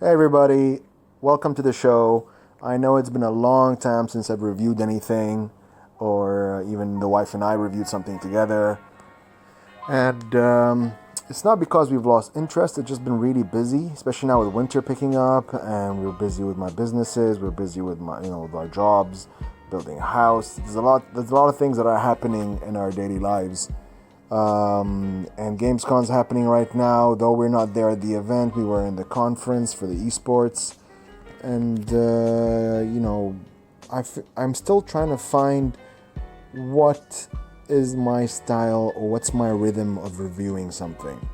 Hey everybody, welcome to the show. I know it's been a long time since I've reviewed anything, or even the wife and I reviewed something together. And it's not because we've lost interest, it's just been really busy, especially now with winter picking up, and we're busy with my businesses, we're busy with with our jobs, building a house. There's a lot of things that are happening in our daily lives. And Gamescom's happening right now. Though we're not there at the event, we were in the conference for the esports, and I'm still trying to find what is my style or what's my rhythm of reviewing something.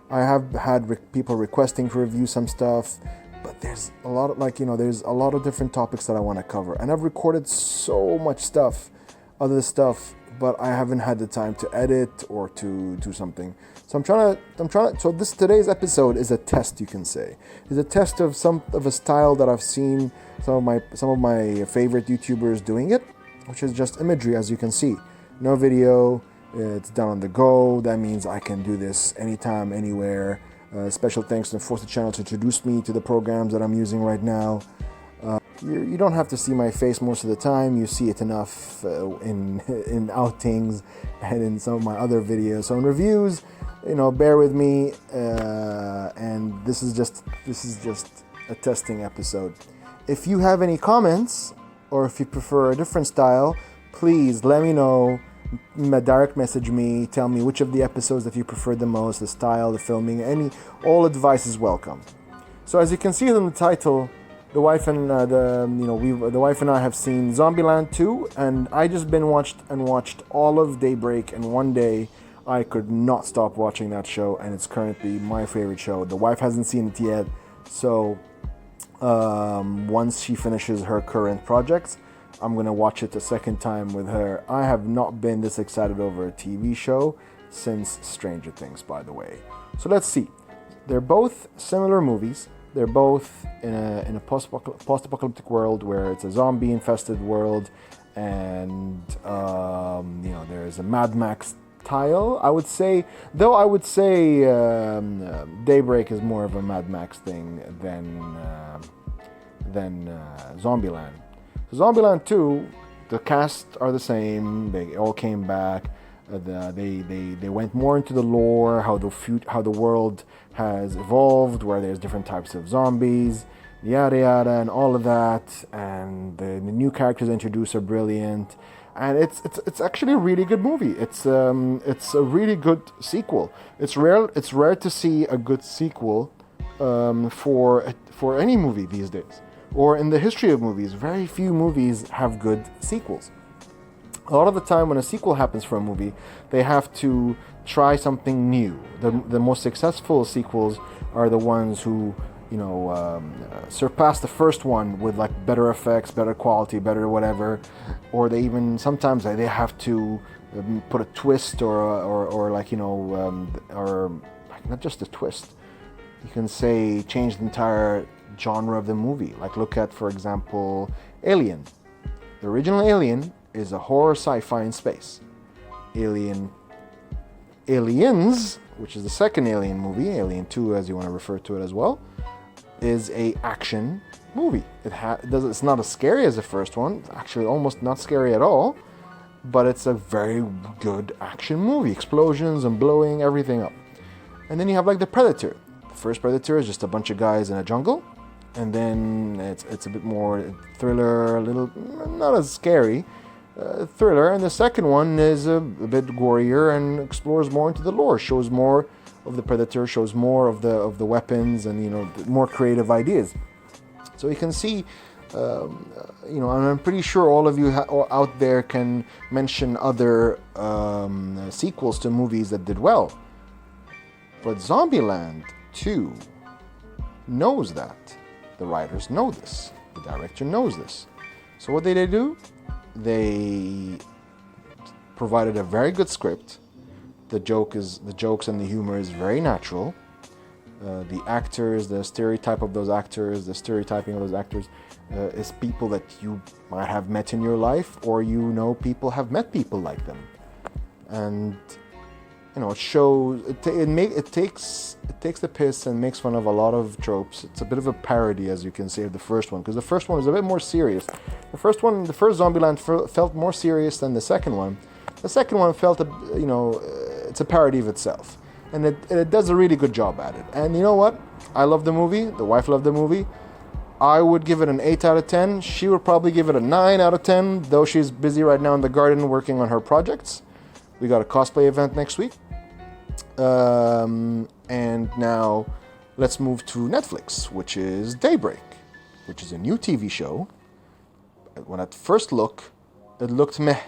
I have had people requesting to review some stuff, but there's a lot of different topics that I want to cover, and I've recorded so much other stuff, but I haven't had the time to edit or to do something. So I'm trying to. So today's episode is a test, you can say. It's a test of a style that I've seen some of my favorite YouTubers doing it, which is just imagery, as you can see. No video. It's done on the go. That means I can do this anytime, anywhere. Special thanks to Force the Channel to introduce me to the programs that I'm using right now. You don't have to see my face most of the time. You see it enough in outings and in some of my other videos. So in reviews, bear with me. And this is just a testing episode. If you have any comments, or if you prefer a different style, please let me know. Direct message me. Tell me which of the episodes that you prefer the most, the style, the filming, all advice is welcome. So as you can see in the title, the wife and I have seen ZombieLand 2, and I just watched all of Daybreak in one day. I could not stop watching that show, and it's currently my favorite show. The wife hasn't seen it yet, so once she finishes her current projects, I'm gonna watch it a second time with her. I have not been this excited over a TV show since Stranger Things, by the way. So let's see. They're both similar movies. They're both in a post-apocalyptic world where it's a zombie-infested world, and there's a Mad Max style. I would say Daybreak is more of a Mad Max thing than ZombieLand. So ZombieLand 2, the cast are the same. They all came back. They went more into the lore, how the world has evolved, where there's different types of zombies, yada yada, and all of that. And the new characters introduced are brilliant, and it's actually a really good movie. It's a really good sequel. It's rare to see a good sequel for any movie these days, or in the history of movies. Very few movies have good sequels. A lot of the time when a sequel happens for a movie, they have to try something new. The most successful sequels are the ones who, surpass the first one with like better effects, better quality, better whatever. Or sometimes they have to put a twist or not just a twist. You can say change the entire genre of the movie. Like look at, for example, Alien. The original Alien is a horror sci-fi in space. Aliens, which is the second Alien movie, Alien 2 as you want to refer to it as well, is a action movie. It's not as scary as the first one. It's actually almost not scary at all, but it's a very good action movie. Explosions and blowing everything up. And then you have like the Predator. The first Predator is just a bunch of guys in a jungle, and then it's a bit more thriller, a little not as scary. Thriller, and the second one is a bit gorier and explores more into the lore, shows more of the Predator, shows more of the weapons, and more creative ideas. So you can see, and I'm pretty sure all of you out there can mention other sequels to movies that did well. But ZombieLand 2 knows that. The writers know this. The director knows this. So what did they do? They provided a very good script. The jokes and the humor is very natural. The actors, the stereotyping of those actors is people that you might have met in your life, or people have met people like them. And it shows it takes the piss and makes fun of a lot of tropes. It's a bit of a parody, as you can say, of the first one, because the first one was a bit more serious. The first Zombieland felt more serious than the second one. The second one felt it's a parody of itself, and it does a really good job at it. And you know what? I love the movie. The wife loved the movie. I would give it an 8 out of 10. She would probably give it a 9 out of 10, though she's busy right now in the garden working on her projects. We got a cosplay event next week. And now let's move to Netflix, which is Daybreak, which is a new TV show. When at first look, it looked meh,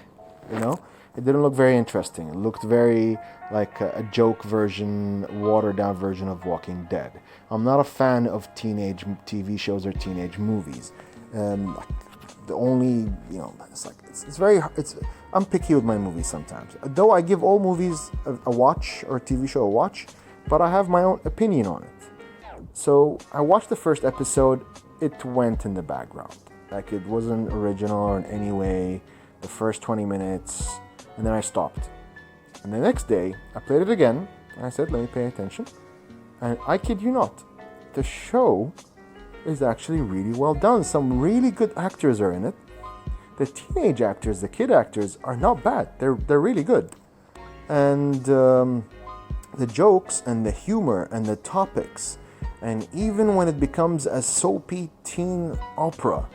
It didn't look very interesting. It looked very like a joke version, watered down version of Walking Dead. I'm not a fan of teenage TV shows or teenage movies. The only, I'm picky with my movies sometimes. Though I give all movies a watch, or TV show a watch, but I have my own opinion on it. So I watched the first episode. It went in the background. Like, it wasn't original or in any way. The first 20 minutes, and then I stopped. And the next day, I played it again, and I said, let me pay attention. And I kid you not, the show is actually really well done. Some really good actors are in it. The teenage actors, the kid actors, are not bad. They're really good. And the jokes and the humor and the topics, and even when it becomes a soapy teen opera,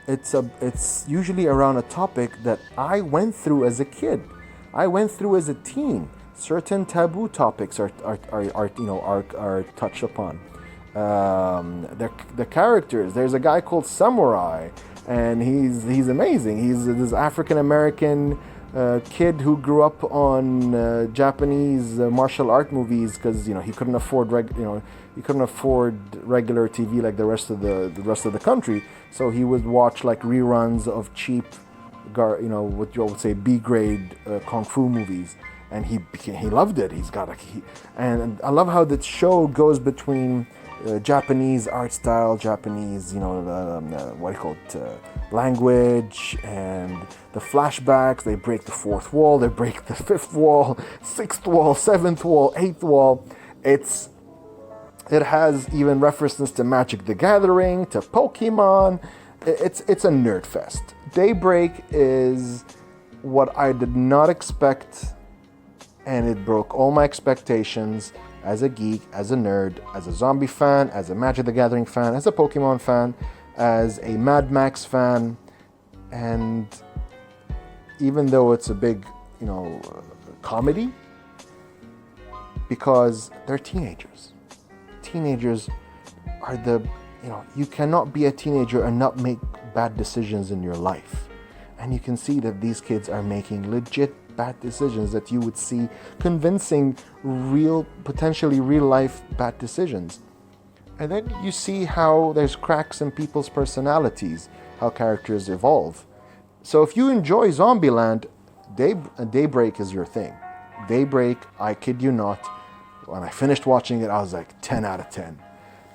it's usually around a topic that I went through as a kid. I went through as a teen. Certain taboo topics are touched upon. The characters. There's a guy called Samurai, and he's amazing. He's this African American kid who grew up on Japanese martial art movies because he couldn't afford regular TV like the rest of the country. So he would watch like reruns of cheap, what you would say B-grade kung fu movies, and he loved it. And I love how the show goes between Japanese art style, Japanese language, and the flashbacks. They break the fourth wall, they break the fifth wall, sixth wall, seventh wall, eighth wall. It has even references to Magic the Gathering, to Pokemon. It's a nerd fest. Daybreak is what I did not expect, and it broke all my expectations as a geek, as a nerd, as a zombie fan, as a Magic the Gathering fan, as a Pokemon fan, as a Mad Max fan. And even though it's a big, comedy, because they're teenagers. Teenagers are you cannot be a teenager and not make bad decisions in your life. And you can see that these kids are making legit bad decisions that you would see convincing potentially real life bad decisions. And then you see how there's cracks in people's personalities, how characters evolve. So if you enjoy Zombieland, Daybreak is your thing. Daybreak, I kid you not, when I finished watching it, I was like 10 out of 10.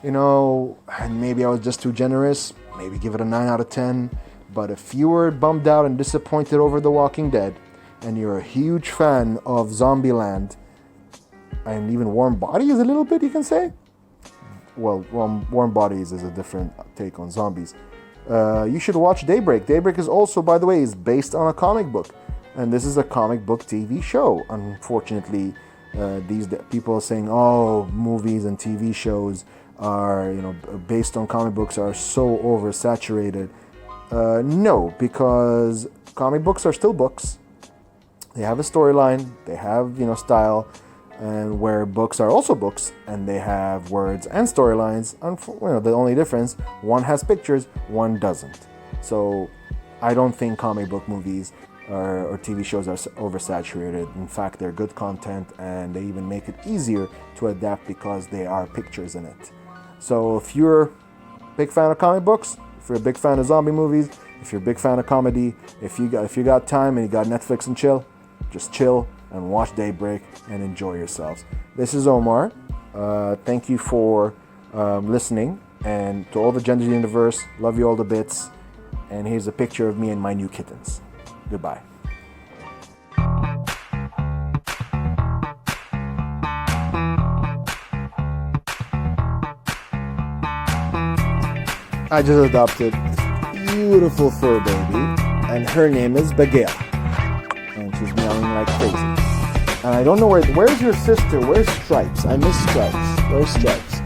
And maybe I was just too generous, maybe give it a 9 out of 10. But if you were bummed out and disappointed over The Walking Dead, and you're a huge fan of Zombieland, and even Warm Bodies a little bit, you can say? Well, Warm Bodies is a different take on zombies. You should watch Daybreak. Daybreak is also, by the way, is based on a comic book. And this is a comic book TV show. Unfortunately, these people are saying, movies and TV shows are, based on comic books are so oversaturated. No, because comic books are still books. They have a storyline, they have, style, and where books are also books, and they have words and storylines. The only difference, one has pictures, one doesn't. So I don't think comic book movies or TV shows are oversaturated. In fact, they're good content, and they even make it easier to adapt because they are pictures in it. So if you're a big fan of comic books, if you're a big fan of zombie movies, if you're a big fan of comedy, if you got time and you got Netflix and chill, just chill and watch Daybreak and enjoy yourselves. This is Omar. Thank you for listening, and to all the genders in the universe, love you all the bits. And here's a picture of me and my new kittens. Goodbye. I just adopted beautiful fur baby, and her name is Bagheera, and she's meowing like crazy. And I don't know where's your sister? Where's Stripes? I miss Stripes. Where's Stripes?